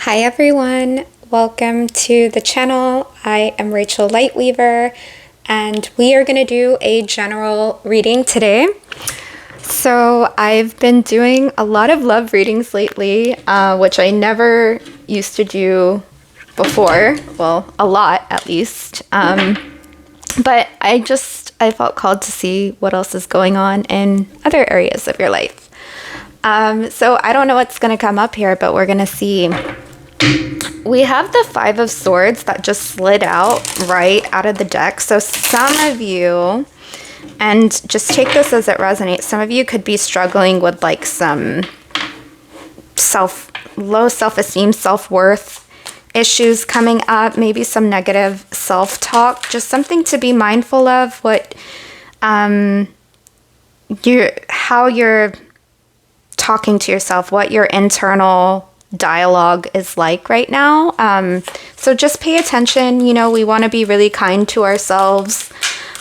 Hi everyone, welcome to the channel. I am Rachel Lightweaver and we are going to do a general reading today. So I've been doing a lot of love readings lately, which I never used to do before. Well, a lot at least. But I felt called to see what else is going on in other areas of your life. So I don't know what's going to come up here, but we're going to see. We have the Five of Swords that just slid out right out of the deck. So some of you, and just take this as it resonates, some of you could be struggling with like some low self-esteem, self-worth issues coming up, maybe some negative self-talk, just something to be mindful of, how you're talking to yourself, what your internal dialogue is like right now. So just pay attention. We want to be really kind to ourselves.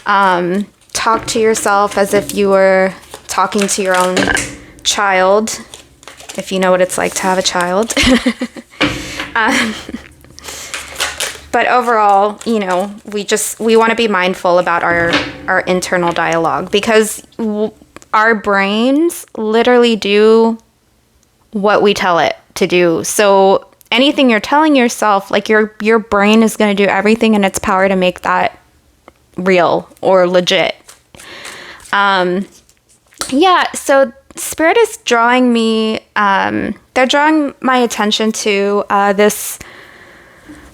Talk to yourself as if you were talking to your own child, if you know what it's like to have a child. But overall, we want to be mindful about our internal dialogue, because our brains literally do what we tell it to do. So anything you're telling yourself, like your brain is going to do everything in its power to make that real or legit. So Spirit is drawing me, they're drawing my attention to this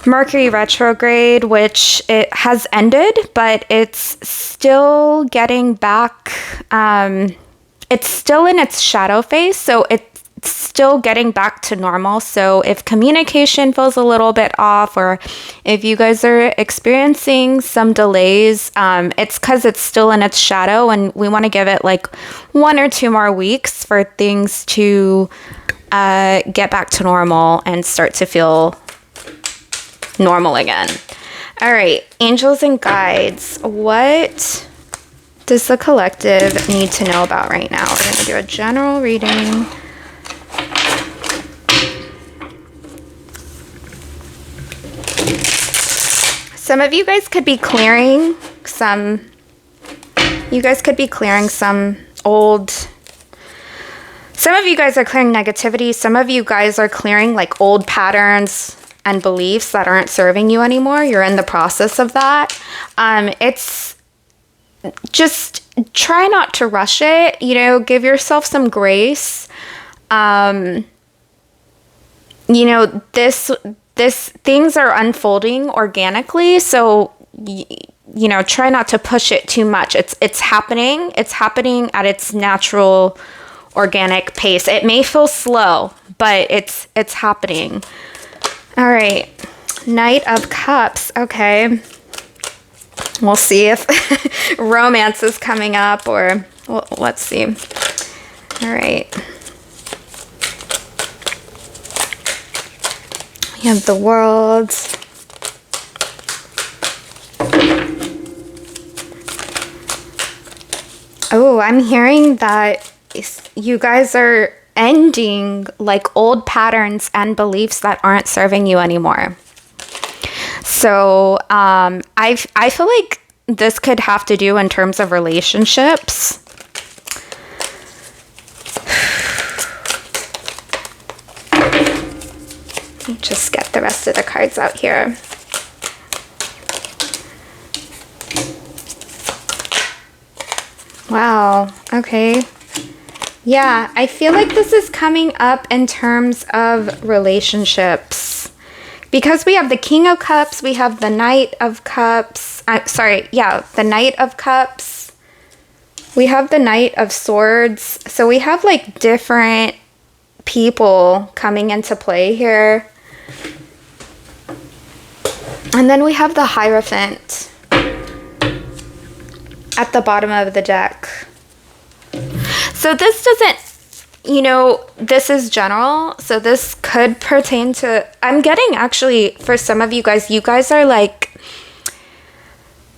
Mercury retrograde, which it has ended, but it's still getting back. It's still in its shadow phase, so it's still getting back to normal. So if communication feels a little bit off, or if you guys are experiencing some delays, it's because it's still in its shadow, and we want to give it like 1 or 2 more weeks for things to get back to normal and start to feel normal again. All right, angels and guides, what does the collective need to know about right now? We're going to do a general reading. Some of you guys could be clearing some old, some of you guys are clearing negativity. Some of you guys are clearing like old patterns and beliefs that aren't serving you anymore. You're in the process of that. It's just try not to rush it, give yourself some grace. This things are unfolding organically, so try not to push it too much. It's happening at its natural organic pace. It may feel slow, but it's happening. All right, Knight of Cups. Okay, we'll see if romance is coming up, or let's see. All right. You have the World. Oh, I'm hearing that you guys are ending like old patterns and beliefs that aren't serving you anymore. So I feel like this could have to do in terms of relationships. Just get the rest of the cards out here. Wow, okay. Yeah, I feel like this is coming up in terms of relationships. Because we have the King of Cups, we have the Knight of Cups. The Knight of Cups. We have the Knight of Swords. So we have like different people coming into play here. And then we have the Hierophant at the bottom of the deck. So this doesn't, this is general. So this could pertain to, I'm getting actually, for some of you guys are like,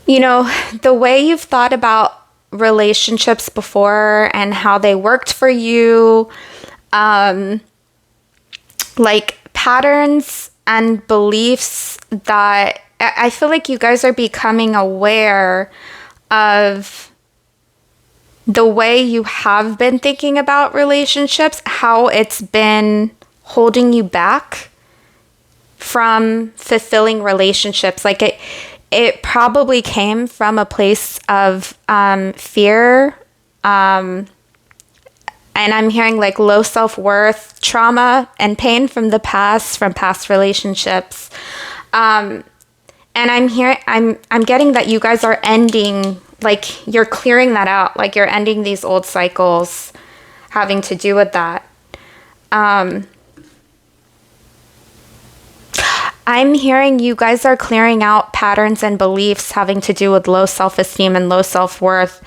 the way you've thought about relationships before and how they worked for you, like patterns and beliefs that I feel like you guys are becoming aware of the way you have been thinking about relationships, how it's been holding you back from fulfilling relationships. Like it probably came from a place of fear, and I'm hearing like low self-worth, trauma, and pain from past relationships. And I'm getting that you guys are ending, like you're clearing that out, like you're ending these old cycles having to do with that. I'm hearing you guys are clearing out patterns and beliefs having to do with low self-esteem and low self-worth.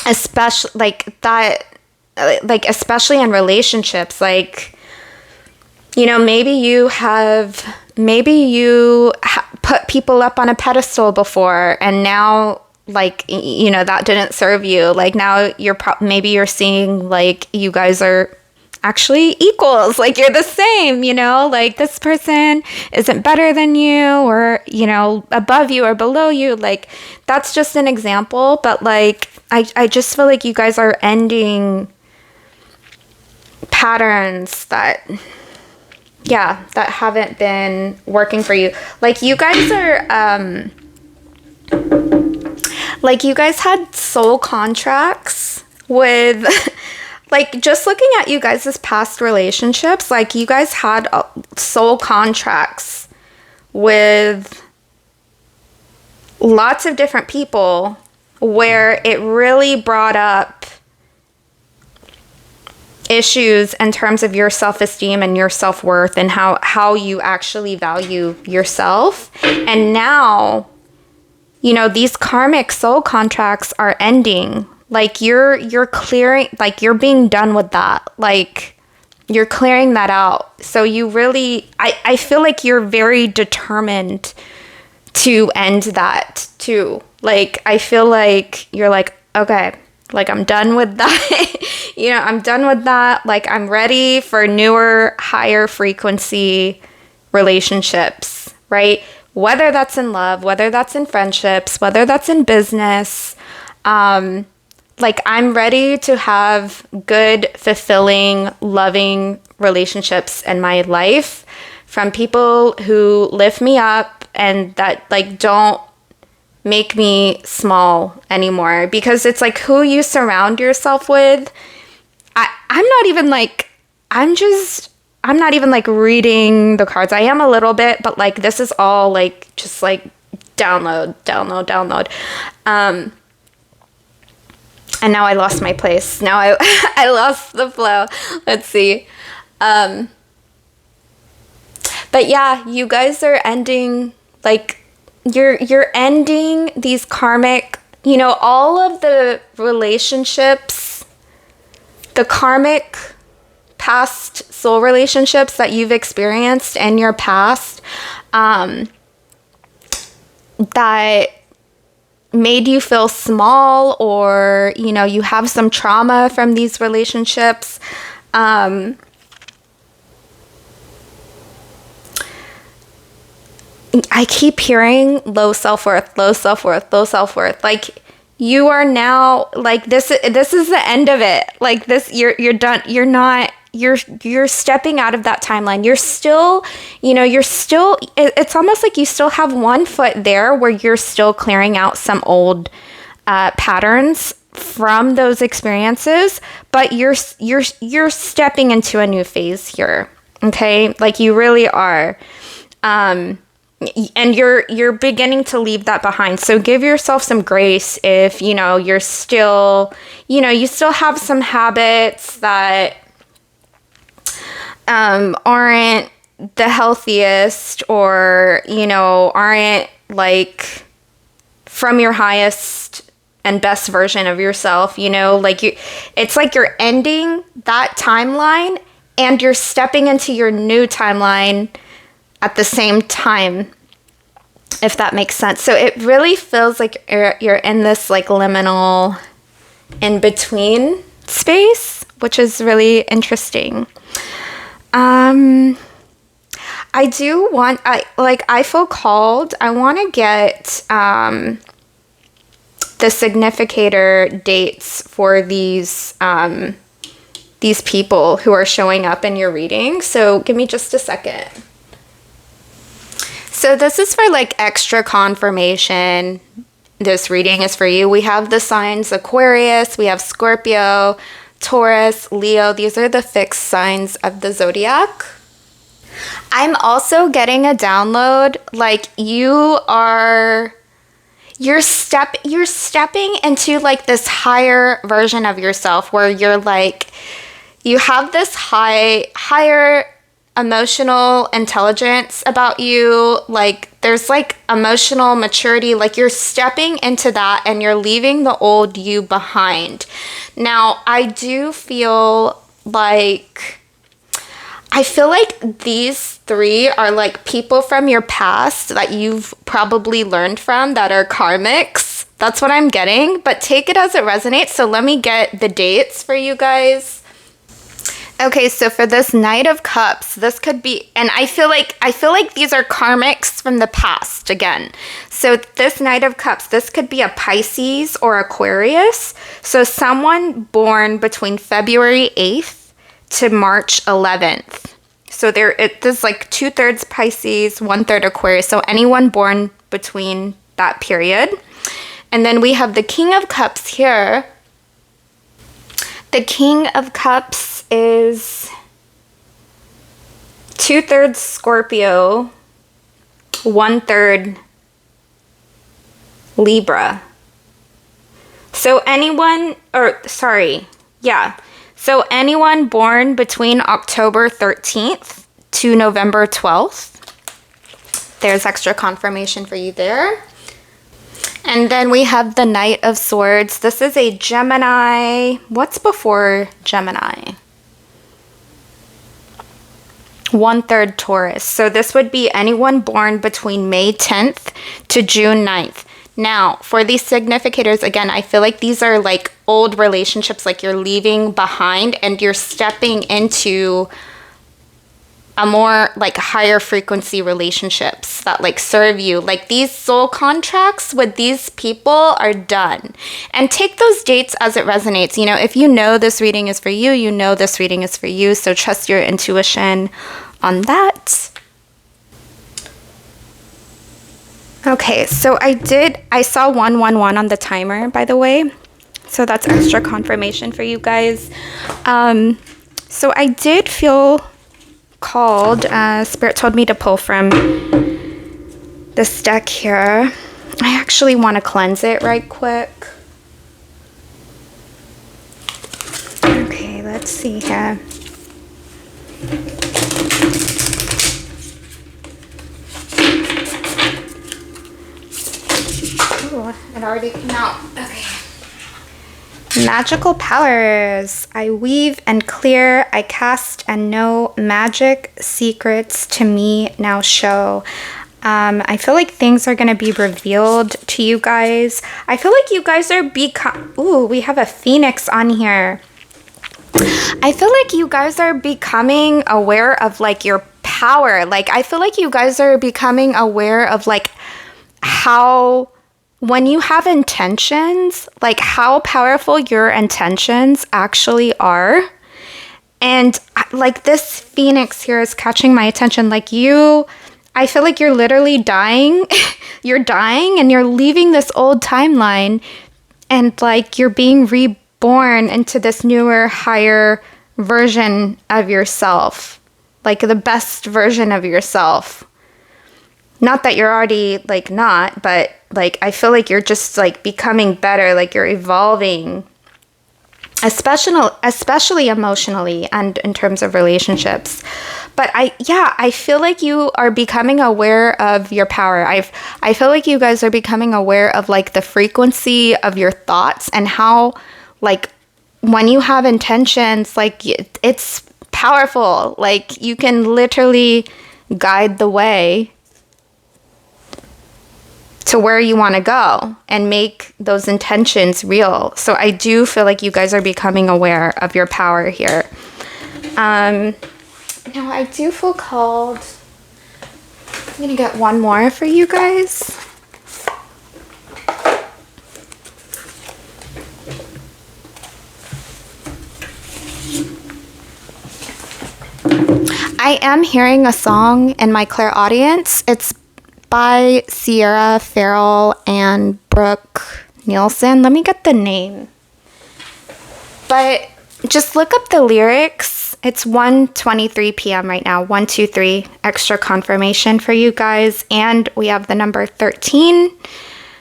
Especially like that, like especially in relationships, like, you know, maybe you put people up on a pedestal before, and now, like, you know, that didn't serve you. Like now maybe you're seeing like you guys are actually equals, like you're the same, you know, like this person isn't better than you or, you know, above you or below you. Like that's just an example, but like I just feel like you guys are ending patterns that haven't been working for you. Like you guys are like you guys had soul contracts with like, just looking at you guys' past relationships, like, you guys had soul contracts with lots of different people where it really brought up issues in terms of your self-esteem and your self-worth and how you actually value yourself. And now, you know, these karmic soul contracts are ending. Like you're clearing, like you're being done with that. Like you're clearing that out. So you really, I feel like you're very determined to end that too. Like I feel like you're like, okay, like I'm done with that. You know, I'm done with that. Like I'm ready for newer, higher frequency relationships, right? Whether that's in love, whether that's in friendships, whether that's in business, like I'm ready to have good, fulfilling, loving relationships in my life from people who lift me up and that like don't make me small anymore. Because it's like who you surround yourself with. I'm not even like reading the cards. I am a little bit, but like this is all like just like download. And now I lost my place. Now I lost the flow. Let's see. But yeah, you guys are ending, like, you're ending these karmic, you know, all of the relationships, the karmic past soul relationships that you've experienced in your past, that made you feel small, or, you know, you have some trauma from these relationships. I keep hearing low self-worth. Like you are now like this is the end of it. Like this, you're done. You're stepping out of that timeline. You're still, you know, it's almost like you still have one foot there where you're still clearing out some old patterns from those experiences, but you're stepping into a new phase here. Okay. Like you really are. And you're beginning to leave that behind. So give yourself some grace if, you know, you're still, you know, you still have some habits that aren't the healthiest, or, you know, aren't like from your highest and best version of yourself, you know, like it's like you're ending that timeline and you're stepping into your new timeline at the same time, if that makes sense. So it really feels like you're in this like liminal in between space, which is really interesting. Um, I do want, I feel called. I want to get the significator dates for these people who are showing up in your reading. So give me just a second. So this is for like extra confirmation. This reading is for you. We have the signs Aquarius, we have Scorpio, Taurus, Leo. These are the fixed signs of the zodiac. I'm also getting a download, like you're stepping into like this higher version of yourself where you're like, you have this higher emotional intelligence about you. Like there's like emotional maturity, like you're stepping into that and you're leaving the old you behind. Now, I feel like these three are like people from your past that you've probably learned from that are karmics. That's what I'm getting, but take it as it resonates. So let me get the dates for you guys. Okay, so for this Knight of Cups, this could be, and I feel like these are karmics from the past again. So this Knight of Cups, this could be a Pisces or Aquarius. So someone born between February 8th to March 11th. So there's like 2/3 Pisces, 1/3 Aquarius. So anyone born between that period. And then we have the King of Cups here. The King of Cups is 2/3 Scorpio, 1/3 Libra. So So anyone born between October 13th to November 12th. There's extra confirmation for you there. And then we have the Knight of Swords. This is a Gemini. What's before Gemini? 1/3 Taurus. So this would be anyone born between May 10th to June 9th. Now, for these significators, again, I feel like these are like old relationships, like you're leaving behind and you're stepping into a more like higher frequency relationships that like serve you. Like these soul contracts with these people are done. And take those dates as it resonates. You know, if you know this reading is for you, you know this reading is for you. So trust your intuition on that. Okay, so I saw 111 on the timer, by the way. So that's extra confirmation for you guys. So I did feel called, Spirit told me to pull from this deck here. I actually want to cleanse it right quick. Okay, let's see here. Ooh, it already came out. Okay. Magical powers. I weave and clear. I cast and know magic secrets to me now show. I feel like things are going to be revealed to you guys. I feel like you guys are Ooh, we have a Phoenix on here. I feel like you guys are becoming aware of like your power. Like I feel like you guys are becoming aware of like how when you have intentions, like how powerful your intentions actually are. And like this Phoenix here is catching my attention. Like I feel like you're literally dying. You're dying and you're leaving this old timeline and like you're being reborn into this newer, higher version of yourself. Like the best version of yourself. Not that you're already like not, but like I feel like you're just like becoming better, like you're evolving, especially emotionally and in terms of relationships. But I feel like you are becoming aware of your power. I feel like you guys are becoming aware of like the frequency of your thoughts and how like when you have intentions, like it's powerful. Like you can literally guide the way to where you want to go and make those intentions real. So I do feel like you guys are becoming aware of your power here. But Now I do feel called. I'm gonna get one more for you guys. I am hearing a song in my clairaudience. It's by Sierra Farrell and Brooke Nielsen. Let me get the name. But just look up the lyrics. It's 1:23 p.m. right now. 123 extra confirmation for you guys. And we have the number 13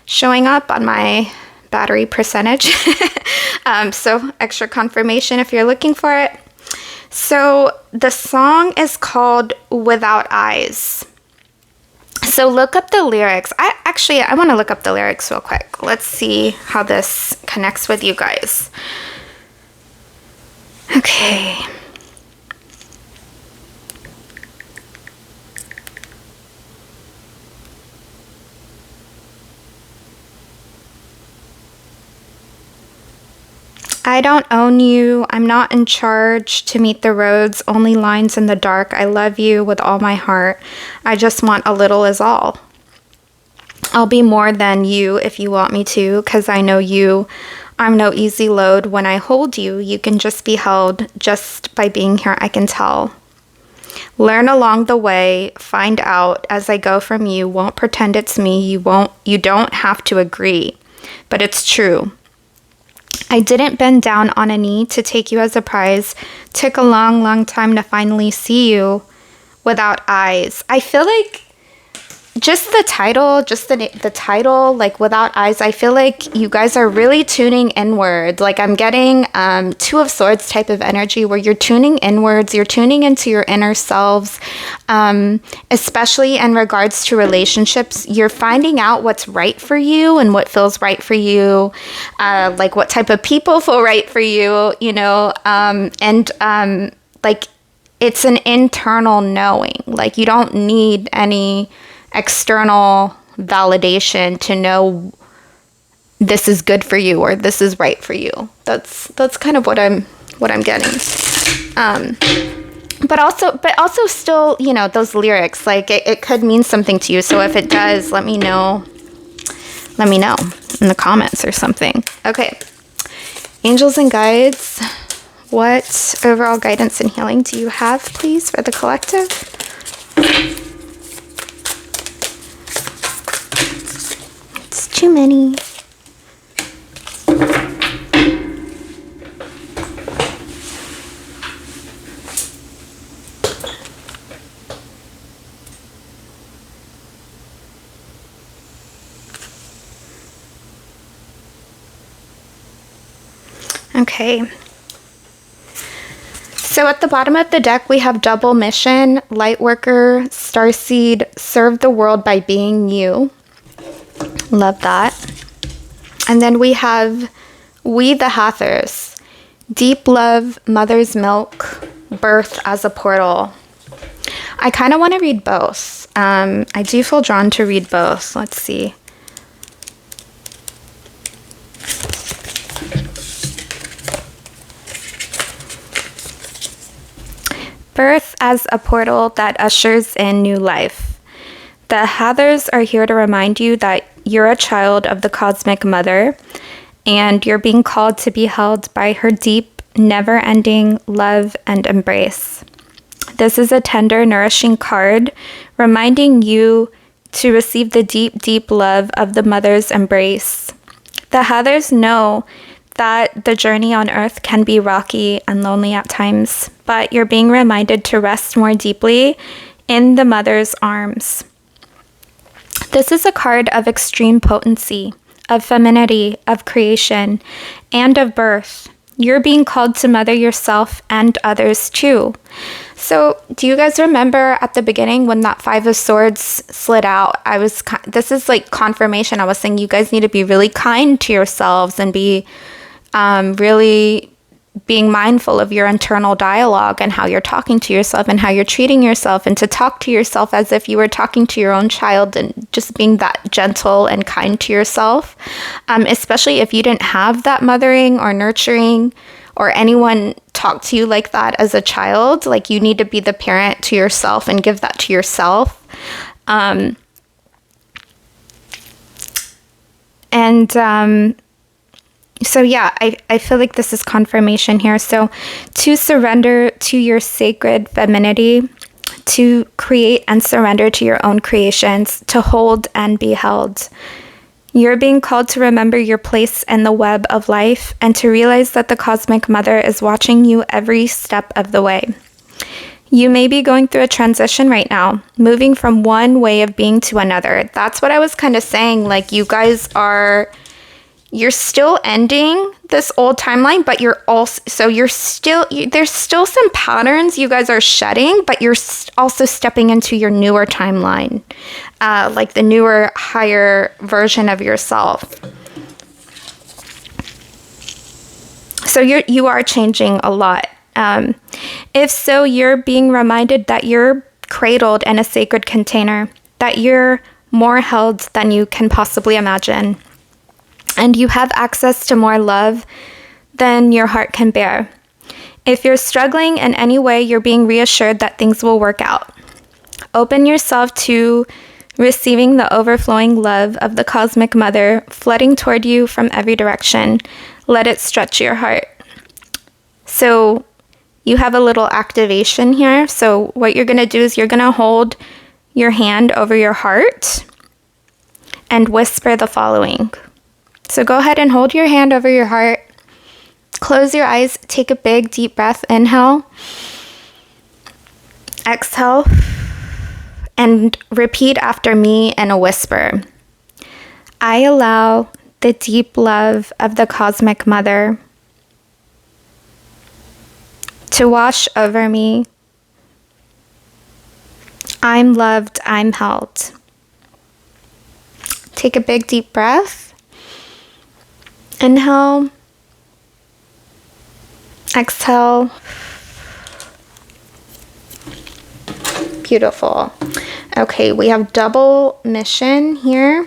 showing up on my battery percentage. So extra confirmation if you're looking for it. So the song is called Without Eyes. So look up the lyrics. I want to look up the lyrics real quick. Let's see how this connects with you guys. Okay. I don't own you. I'm not in charge to meet the roads, only lines in the dark. I love you with all my heart. I just want a little is all. I'll be more than you if you want me to, 'cause I know you. I'm no easy load. When I hold you, you can just be held. Just by being here, I can tell. Learn along the way, find out as I go from you. Won't pretend it's me. You don't have to agree, but it's true. I didn't bend down on a knee to take you as a prize. Took a long, long time to finally see you without eyes. I feel like just the title, like Without Eyes, I feel like you guys are really tuning inward. Like I'm getting Two of Swords type of energy where you're tuning inwards, you're tuning into your inner selves, especially in regards to relationships. You're finding out what's right for you and what feels right for you, like what type of people feel right for you, like it's an internal knowing. Like you don't need any external validation to know this is good for you or this is right for you. That's kind of what I'm getting. But also still, those lyrics, like it could mean something to you. So if it does, let me know in the comments or something. Okay. Angels and guides, what overall guidance and healing do you have, please, for the collective? Too many. Okay. So at the bottom of the deck, we have Double Mission, Lightworker, Starseed, Serve the World by Being You. Love that. And then we have We the Hathors, Deep Love, Mother's Milk, Birth as a Portal. I kind of want to read both. I do feel drawn to read both. Let's see. Birth as a portal that ushers in new life. The Hathors are here to remind you that you're a child of the Cosmic Mother, and you're being called to be held by her deep, never-ending love and embrace. This is a tender, nourishing card reminding you to receive the deep, deep love of the Mother's embrace. The Hathors know that the journey on Earth can be rocky and lonely at times, but you're being reminded to rest more deeply in the Mother's arms. This is a card of extreme potency, of femininity, of creation, and of birth. You're being called to mother yourself and others too. So do you guys remember at the beginning when that Five of Swords slid out? This is like confirmation. I was saying you guys need to be really kind to yourselves and be really being mindful of your internal dialogue and how you're talking to yourself and how you're treating yourself, and to talk to yourself as if you were talking to your own child, and just being that gentle and kind to yourself, especially if you didn't have that mothering or nurturing or anyone talk to you like that as a child. Like, you need to be the parent to yourself and give that to yourself. So yeah, I feel like this is confirmation here. So to surrender to your sacred femininity, to create and surrender to your own creations, to hold and be held. You're being called to remember your place in the web of life and to realize that the Cosmic Mother is watching you every step of the way. You may be going through a transition right now, moving from one way of being to another. That's what I was kind of saying. Like, you guys you're still ending this old timeline, but there's still some patterns you guys are shedding, but you're also stepping into your newer timeline, like the newer, higher version of yourself. So you are changing a lot. If so, you're being reminded that you're cradled in a sacred container, that you're more held than you can possibly imagine. And you have access to more love than your heart can bear. If you're struggling in any way, you're being reassured that things will work out. Open yourself to receiving the overflowing love of the Cosmic Mother flooding toward you from every direction. Let it stretch your heart. So you have a little activation here. So what you're going to do is you're going to hold your hand over your heart and whisper the following. So go ahead and hold your hand over your heart. Close your eyes. Take a big, deep breath. Inhale. Exhale. And repeat after me in a whisper. I allow the deep love of the Cosmic Mother to wash over me. I'm loved. I'm held. Take a big, deep breath. Inhale, exhale. Beautiful. Okay, we have double mission here.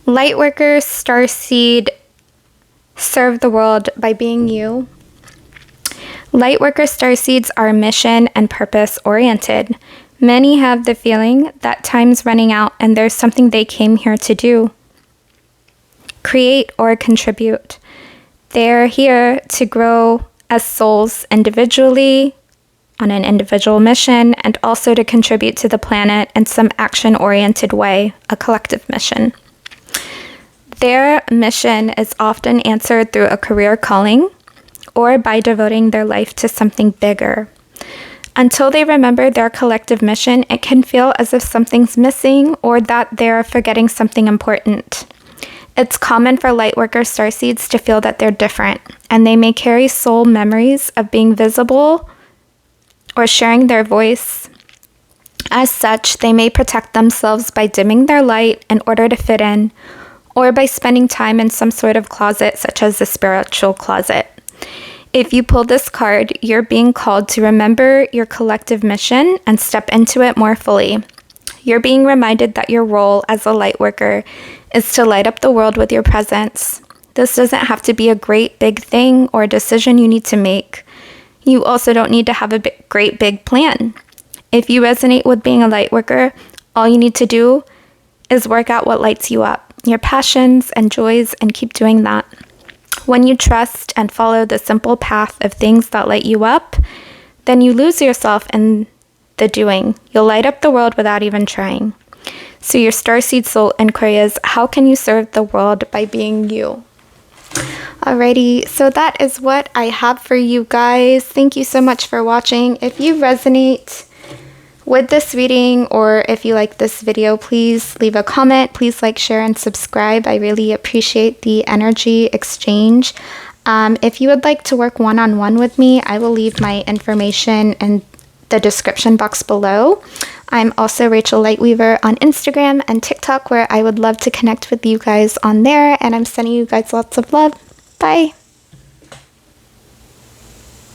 Lightworker, Starseed, serve the world by being you. Lightworker starseeds are mission and purpose oriented. Many have the feeling that time's running out and there's something they came here to do. Create or contribute. They're here to grow as souls individually, on an individual mission, and also to contribute to the planet in some action-oriented way, a collective mission. Their mission is often answered through a career calling or by devoting their life to something bigger. Until they remember their collective mission, it can feel as if something's missing or that they're forgetting something important. It's common for lightworker starseeds to feel that they're different, and they may carry soul memories of being visible or sharing their voice. As such, they may protect themselves by dimming their light in order to fit in, or by spending time in some sort of closet, such as the spiritual closet. If you pull this card, you're being called to remember your collective mission and step into it more fully. You're being reminded that your role as a light worker is to light up the world with your presence. This doesn't have to be a great big thing or a decision you need to make. You also don't need to have a great big plan. If you resonate with being a light worker, all you need to do is work out what lights you up, your passions and joys, and keep doing that. When you trust and follow the simple path of things that light you up, then you lose yourself in the doing. You'll light up the world without even trying. So your starseed soul inquiry is, how can you serve the world by being you? Alrighty, so that is what I have for you guys. Thank you so much for watching. If you resonate with this reading, or if you like this video, please leave a comment. Please like, share, and subscribe. I really appreciate the energy exchange. If you would like to work one-on-one with me, I will leave my information in the description box below. I'm also Rachel Lightweaver on Instagram and TikTok, where I would love to connect with you guys on there. And I'm sending you guys lots of love. Bye.